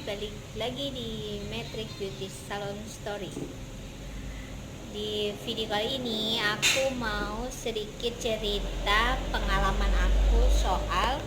balik lagi di Matrix Beauty Salon Story. Di video kali ini aku mau sedikit cerita pengalaman aku soal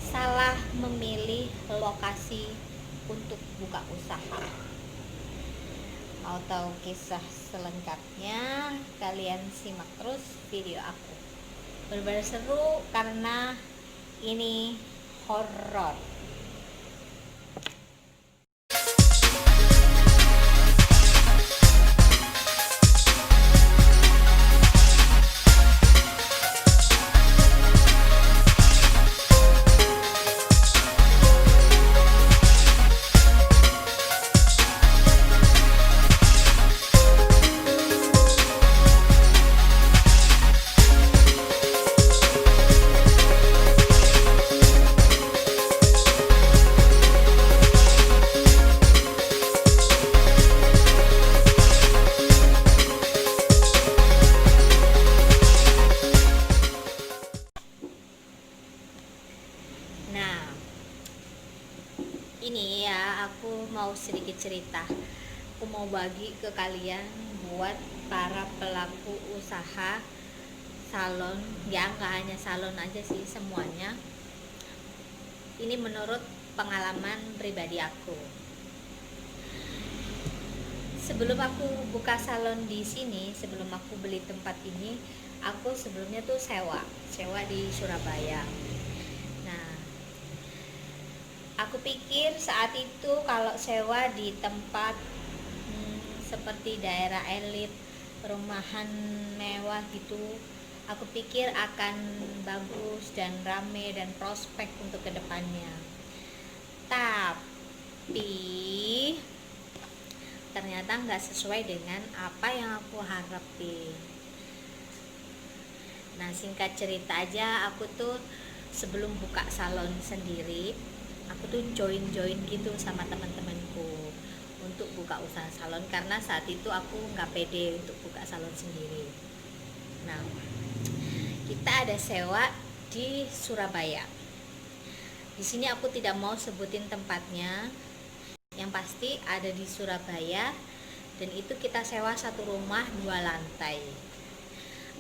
salah memilih lokasi untuk buka usaha. Mau tahu kisah selengkapnya? Kalian simak terus video aku. Benar-benar seru karena ini horor. Nah, ini ya aku mau sedikit cerita. Aku mau bagi ke kalian buat para pelaku usaha salon, ya nggak hanya salon aja sih, semuanya. Ini menurut pengalaman pribadi aku. Sebelum aku buka salon di sini, sebelum aku beli tempat ini, aku sebelumnya tuh sewa di Surabaya. Nah, aku pikir saat itu kalau sewa di tempat seperti daerah elit, perumahan mewah gitu, aku pikir akan bagus dan rame dan prospek untuk kedepannya. Tapi ternyata nggak sesuai dengan apa yang aku harapin. Nah, singkat cerita aja, aku tuh sebelum buka salon sendiri, aku tuh join gitu sama teman-temanku untuk buka usaha salon, karena saat itu aku nggak pede untuk buka salon sendiri. Nah, kita ada sewa di Surabaya. Di sini aku tidak mau sebutin tempatnya, yang pasti ada di Surabaya, dan itu kita sewa satu rumah 2 lantai.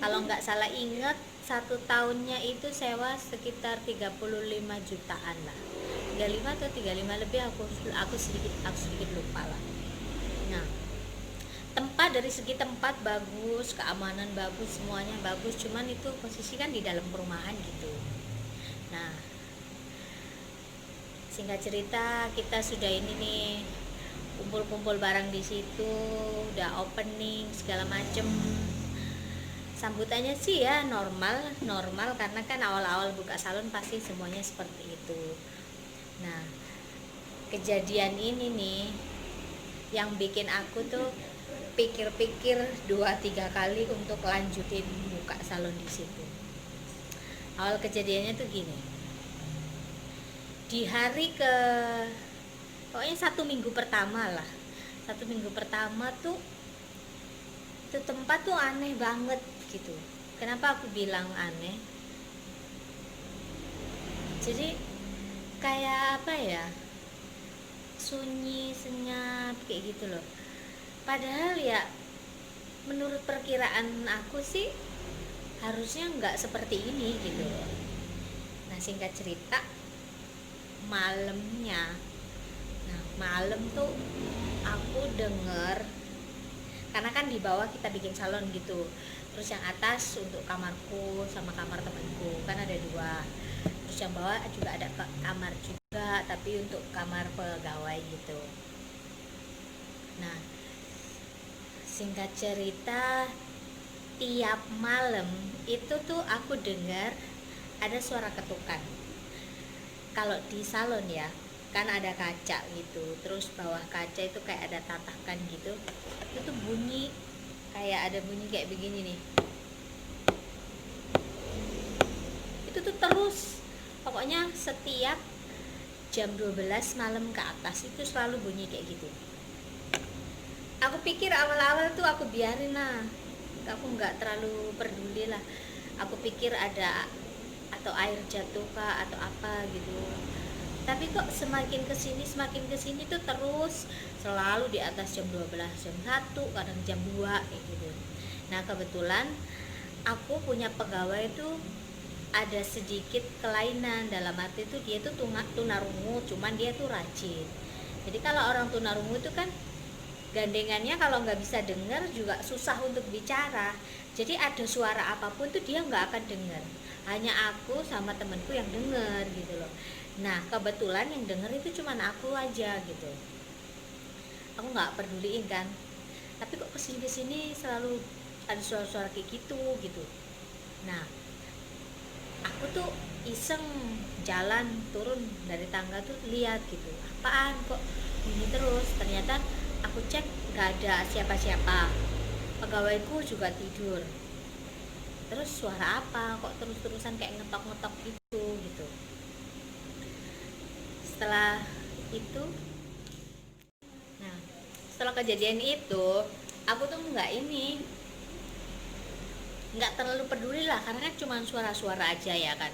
Kalau nggak salah ingat, 1 tahunnya itu sewa sekitar 35 jutaan lah, 35 atau 35 lebih, aku sedikit lupa lah. Nah, tempat dari segi tempat bagus, keamanan bagus, semuanya bagus, cuman itu posisi kan di dalam perumahan gitu. Nah, singkat cerita, kita sudah ini nih kumpul barang di situ, udah opening segala macem. Sambutannya sih ya normal karena kan awal-awal buka salon pasti semuanya seperti itu. Nah, kejadian ini nih yang bikin aku tuh pikir-pikir 2-3 kali untuk lanjutin buka salon di situ. Awal kejadiannya tuh gini. Di hari pokoknya 1 minggu pertama lah. 1 minggu pertama tuh tempat tuh aneh banget gitu. Kenapa aku bilang aneh? Jadi kayak apa ya, sunyi, senyap kayak gitu loh. Padahal ya menurut perkiraan aku sih harusnya nggak seperti ini gitu loh. Nah, singkat cerita, malamnya, malam tuh aku denger, karena kan di bawah kita bikin salon gitu, terus yang atas untuk kamarku sama kamar temanku, kan ada 2, terus yang bawah juga ada kamar juga, tapi untuk kamar pegawai gitu. Nah, singkat cerita, tiap malam itu tuh aku dengar ada suara ketukan. Kalau di salon ya kan ada kaca gitu, terus bawah kaca itu kayak ada tatakan gitu, itu tuh bunyi, kayak ada bunyi kayak begini nih. Itu tuh terus, pokoknya setiap jam 12 malam ke atas itu selalu bunyi kayak gitu. Aku pikir awal-awal tuh aku biarin lah, aku nggak terlalu peduli lah. Aku pikir ada atau air jatuh kah atau apa gitu. Tapi kok semakin kesini tuh terus selalu di atas jam 12, jam 1, kadang jam 2 kayak gitu. Nah kebetulan aku punya pegawai tuh ada sedikit kelainan, dalam arti itu dia tuh tunarungu, cuman dia tuh rajin. Jadi kalau orang tunarungu itu kan gandengannya kalau nggak bisa dengar juga susah untuk bicara. Jadi ada suara apapun tuh dia nggak akan dengar, hanya aku sama temenku yang dengar gitu loh. Nah kebetulan yang denger itu cuman aku aja gitu, aku nggak peduliin kan. Tapi kok kesini selalu ada suara-suara kayak gitu. Nah aku tuh iseng jalan turun dari tangga tuh lihat gitu, apaan kok ini terus. Ternyata aku cek nggak ada siapa-siapa, pegawaiku juga tidur. Terus suara apa kok terus-terusan kayak ngetok-ngetok gitu. Setelah itu, nah setelah kejadian itu aku tuh nggak terlalu peduli lah, karena kan cuma suara-suara aja ya kan.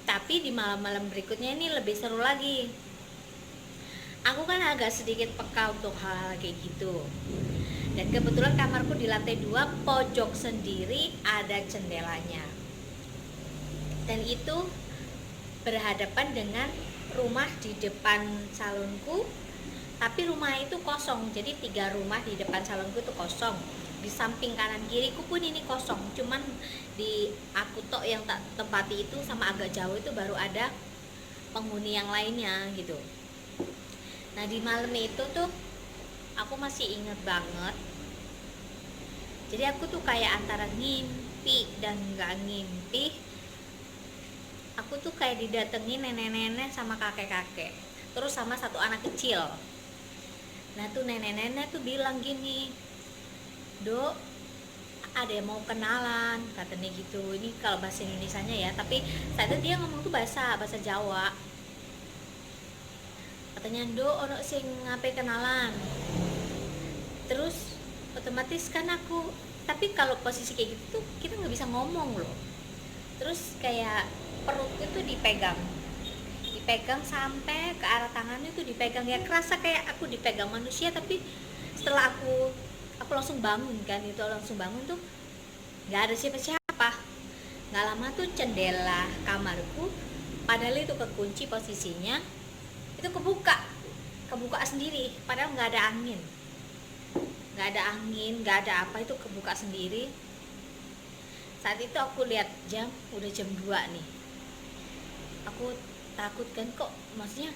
Tapi di malam-malam berikutnya ini lebih seru lagi. Aku kan agak sedikit peka untuk hal-hal kayak gitu. Dan kebetulan kamarku di lantai 2, pojok sendiri ada jendelanya. Dan itu berhadapan dengan rumah di depan salonku. Tapi rumah itu kosong, jadi 3 rumah di depan salonku itu kosong. Di samping kanan kiriku pun ini kosong, cuman di aku tok yang tak tempati itu sama agak jauh itu baru ada penghuni yang lainnya gitu. Nah di malam itu tuh aku masih inget banget, jadi aku tuh kayak antara ngimpi dan nggak ngimpi. Aku tuh kayak didatengin nenek-nenek sama kakek-kakek, terus sama satu anak kecil. Nah tuh nenek-nenek tuh bilang gini, "Dok, ada yang mau kenalan," katanya gitu. Ini kalau bahasa Indonesianya ya, tapi saat itu dia ngomong tuh bahasa Jawa. Katanya, "Dok, ono sing ngapain kenalan." Terus otomatis kan aku, tapi kalau posisi kayak gitu tuh kita nggak bisa ngomong loh. Terus kayak perutku tuh dipegang sampai ke arah tangannya tuh dipegang, ya kerasa kayak aku dipegang manusia. Tapi setelah aku langsung bangun kan, itu langsung bangun tuh nggak ada siapa-siapa. Nggak lama tuh jendela kamarku, padahal itu kekunci posisinya, itu kebuka sendiri, padahal nggak ada angin, nggak ada apa, itu kebuka sendiri. Saat itu aku lihat jam, udah jam 2 nih. Aku takut kan, kok maksudnya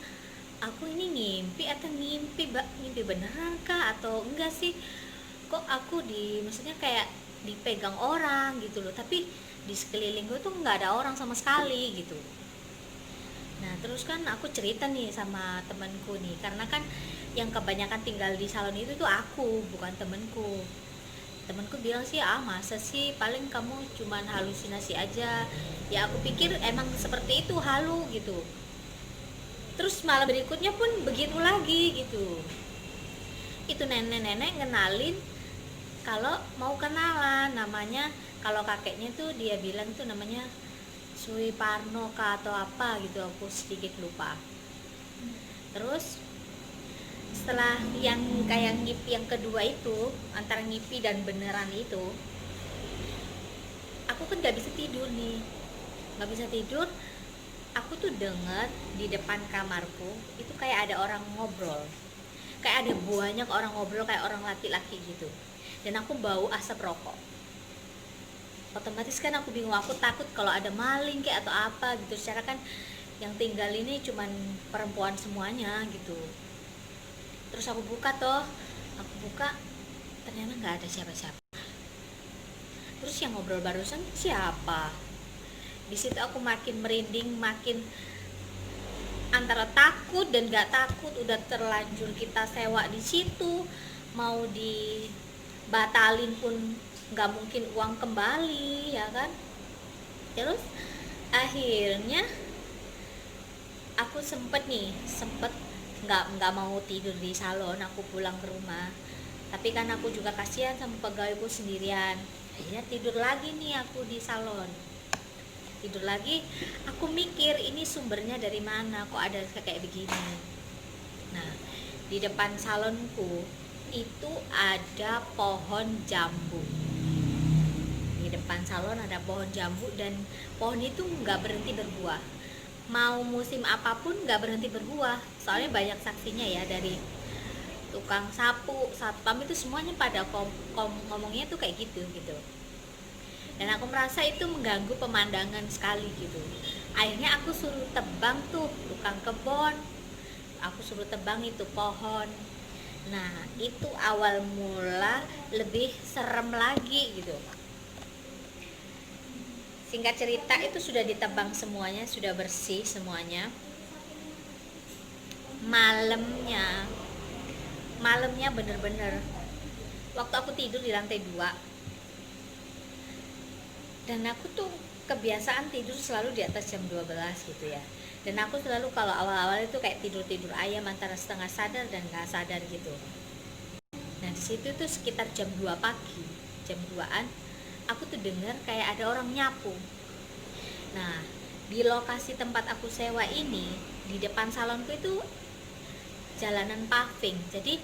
aku ini ngimpi atau ngimpi beneran kah atau enggak sih, kok aku maksudnya kayak dipegang orang gitu loh, tapi di sekeliling gue tuh nggak ada orang sama sekali gitu. Nah terus kan aku cerita nih sama temanku nih, karena kan yang kebanyakan tinggal di salon itu tuh aku, bukan temanku. Temanku bilang sih, masa sih, paling kamu cuman halusinasi aja. Ya aku pikir emang seperti itu, halu gitu. Terus malam berikutnya pun begitu lagi gitu. Itu nenek-nenek ngenalin kalau mau kenalan, namanya, kalau kakeknya tuh dia bilang tuh namanya Suiparno kah atau apa gitu, aku sedikit lupa. Terus setelah yang kayak ngipi yang kedua itu, antara ngipi dan beneran itu, aku kan nggak bisa tidur nih, nggak bisa tidur. Aku tuh denger di depan kamarku itu kayak ada orang ngobrol, kayak ada banyak orang ngobrol, kayak orang laki-laki gitu. Dan aku bau asap rokok. Otomatis kan aku bingung, aku takut kalau ada maling kayak atau apa gitu. Secara kan yang tinggal ini cuman perempuan semuanya gitu. Terus aku buka, ternyata nggak ada siapa-siapa. Terus yang ngobrol barusan siapa? Di situ aku makin merinding, makin antara takut dan nggak takut. Udah terlanjur kita sewa di situ, mau dibatalin pun nggak mungkin uang kembali ya kan. Terus akhirnya aku sempet nggak mau tidur di salon, aku pulang ke rumah. Tapi kan aku juga kasihan sama pegawaiku sendirian, akhirnya tidur lagi nih aku di salon. tidur lagi, aku mikir ini sumbernya dari mana, kok ada kayak begini. Nah, di depan salonku itu ada pohon jambu. Di depan salon ada pohon jambu, dan pohon itu nggak berhenti berbuah. Mau musim apapun nggak berhenti berbuah. Soalnya banyak saksinya ya, dari tukang sapu, satpam itu semuanya pada ngomongnya tuh kayak gitu. Dan aku merasa itu mengganggu pemandangan sekali gitu. Akhirnya aku suruh tebang tuh tukang kebun, aku suruh tebang itu pohon. Nah, itu awal mula lebih serem lagi gitu. Singkat cerita, itu sudah ditebang semuanya, sudah bersih semuanya. Malamnya bener-bener waktu aku tidur di lantai 2, dan aku tuh kebiasaan tidur selalu di atas jam 12 gitu ya. Dan aku selalu kalau awal-awal itu kayak tidur ayam, antara setengah sadar dan nggak sadar gitu. Nah, di situ tuh sekitar jam 2 pagi, jam 2-an, aku tuh dengar kayak ada orang nyapu. Nah, di lokasi tempat aku sewa ini, di depan salonku itu jalanan paving, jadi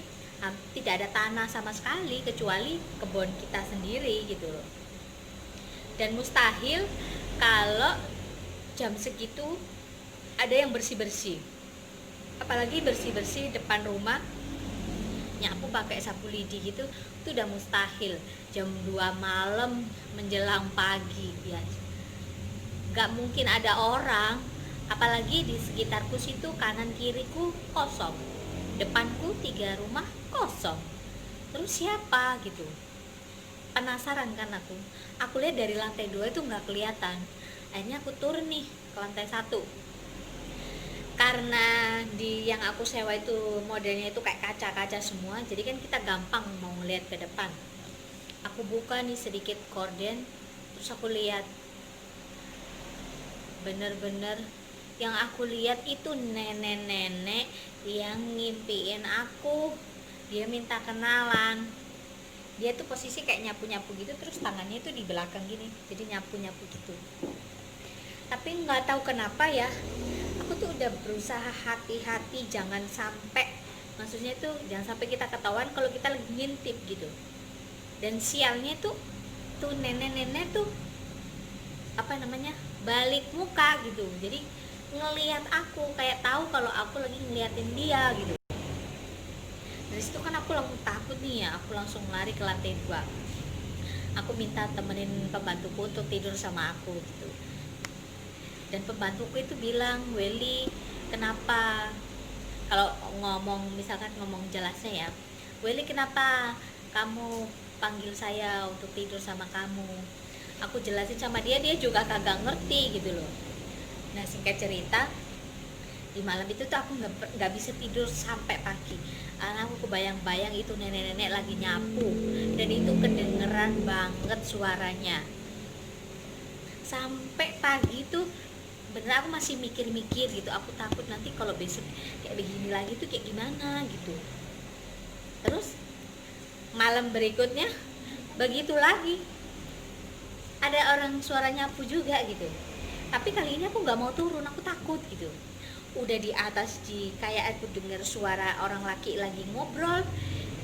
tidak ada tanah sama sekali kecuali kebun kita sendiri gitu loh. Dan mustahil kalau jam segitu ada yang bersih-bersih, apalagi bersih-bersih depan rumah, nyapu pakai sapu lidi gitu, itu udah mustahil. Jam 2 malam menjelang pagi ya, nggak mungkin ada orang. Apalagi di sekitarku situ, kanan kiriku kosong, depanku 3 rumah kosong, terus siapa gitu. Penasaran kan aku lihat dari lantai 2 itu nggak kelihatan. Akhirnya aku turun nih ke lantai 1, karena di yang aku sewa itu modelnya itu kayak kaca-kaca semua, jadi kan kita gampang mau ngeliat ke depan. Aku buka nih sedikit korden, terus aku lihat, bener-bener yang aku lihat itu nenek-nenek yang ngimpiin aku. Dia minta kenalan, dia tuh posisi kayak nyapu-nyapu gitu, terus tangannya tuh di belakang gini, jadi nyapu-nyapu gitu. Tapi nggak tahu kenapa ya, aku tuh udah berusaha hati-hati jangan sampai, maksudnya tuh jangan sampai kita ketahuan kalau kita lagi ngintip gitu. Dan sialnya tuh nenek-nenek tuh balik muka gitu, jadi ngelihat aku, kayak tahu kalau aku lagi ngeliatin dia gitu. Dari situ kan aku langsung takut nih ya, aku langsung lari ke lantai 2. Aku minta temenin pembantuku untuk tidur sama aku gitu. Dan pembantuku itu bilang, "Welly, kenapa?" Kalau misalkan ngomong jelasnya ya, "Welly, kenapa kamu panggil saya untuk tidur sama kamu?" Aku jelasin sama dia, dia juga kagak ngerti gitu loh. Nah, singkat cerita, di malam itu tuh aku nggak bisa tidur sampai pagi. Aku kebayang-bayang itu nenek-nenek lagi nyapu, dan itu kedengeran banget suaranya. Sampai pagi tuh bener aku masih mikir-mikir gitu. Aku takut nanti kalau besok kayak begini lagi tuh kayak gimana gitu. Terus malam berikutnya begitu lagi, ada orang suara nyapu juga gitu. Tapi kali ini aku nggak mau turun, aku takut gitu. Udah di atas, kayak aku dengar suara orang laki lagi ngobrol,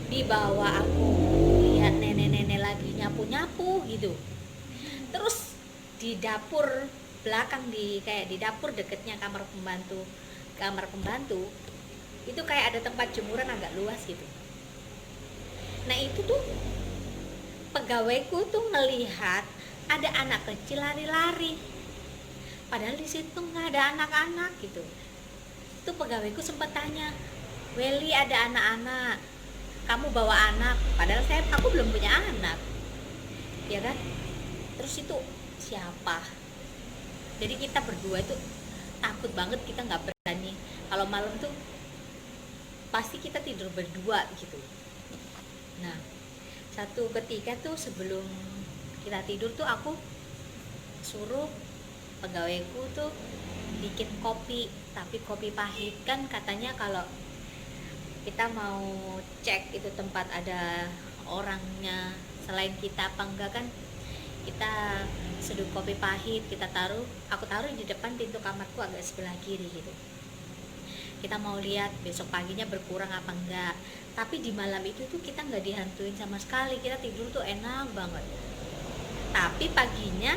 di bawah aku lihat nenek-nenek lagi nyapu-nyapu gitu. Terus di dapur belakang, kayak di dapur deketnya kamar pembantu itu kayak ada tempat jemuran agak luas gitu. Nah, itu tuh pegawaiku tuh ngelihat ada anak kecil lari-lari, padahal di situ nggak ada anak-anak gitu. Tuh pegawaiku sempat tanya, "Welly, ada anak-anak, kamu bawa anak?" Padahal aku belum punya anak, ya kan? Terus itu siapa? Jadi kita berdua itu takut banget, kita nggak berani. Kalau malam tuh pasti kita tidur berdua gitu. Nah, satu ketika tuh sebelum kita tidur tuh aku suruh pegawaiku tuh bikin kopi, tapi kopi pahit. Kan katanya kalau kita mau cek itu tempat ada orangnya selain kita apa enggak, kan kita seduh kopi pahit, aku taruh di depan pintu kamarku agak sebelah kiri gitu. Kita mau lihat besok paginya berkurang apa enggak. Tapi di malam itu tuh kita nggak dihantuin sama sekali, kita tidur tuh enak banget. Tapi paginya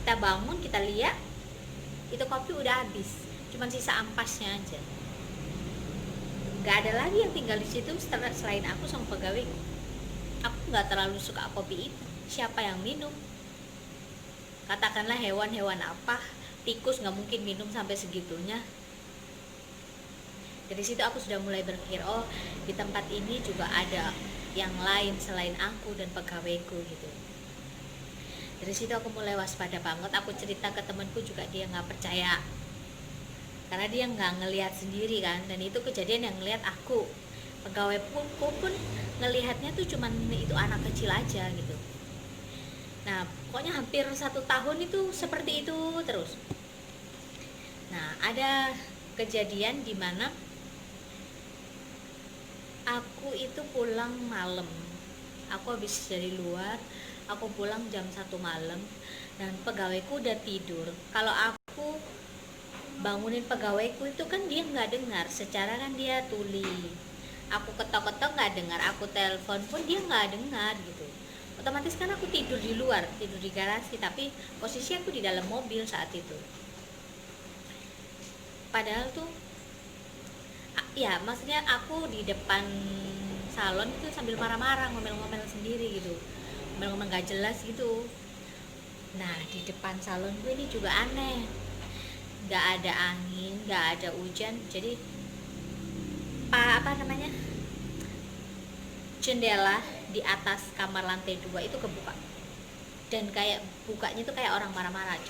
kita bangun, kita lihat itu kopi udah habis, cuman sisa ampasnya aja. Nggak ada lagi yang tinggal di situ selain aku sama pegawai. Aku nggak terlalu suka kopi itu. Siapa yang minum? Katakanlah hewan-hewan apa, tikus nggak mungkin minum sampai segitunya. Dari situ aku sudah mulai berpikir, oh di tempat ini juga ada yang lain selain aku dan pegawaiku gitu. Dari situ aku mulai waspada banget. Aku cerita ke temanku juga, dia nggak percaya karena dia nggak ngelihat sendiri kan, dan itu kejadian yang ngelihat aku. Pegawai pun ngelihatnya tuh cuman itu anak kecil aja gitu. Nah pokoknya hampir 1 tahun itu seperti itu terus. Nah ada kejadian dimana aku itu pulang malam, aku habis dari luar, aku pulang jam 1 malam dan pegawaiku udah tidur. Kalau aku bangunin pegawaiku itu kan dia nggak dengar, secara kan dia tuli. Aku ketok-ketok nggak dengar, aku telepon pun dia nggak dengar gitu. Otomatis kan aku tidur di luar, tidur di garasi, tapi posisi aku di dalam mobil saat itu. Padahal tuh ya maksudnya aku di depan salon itu sambil marah-marah, ngomel-ngomel sendiri gitu, ngomel-ngomel gak jelas gitu. Nah di depan salon gue ini juga aneh, gak ada angin, gak ada hujan, jadi apa namanya, jendela di atas kamar lantai 2 itu kebuka, dan kayak bukanya tuh kayak orang marah-marah,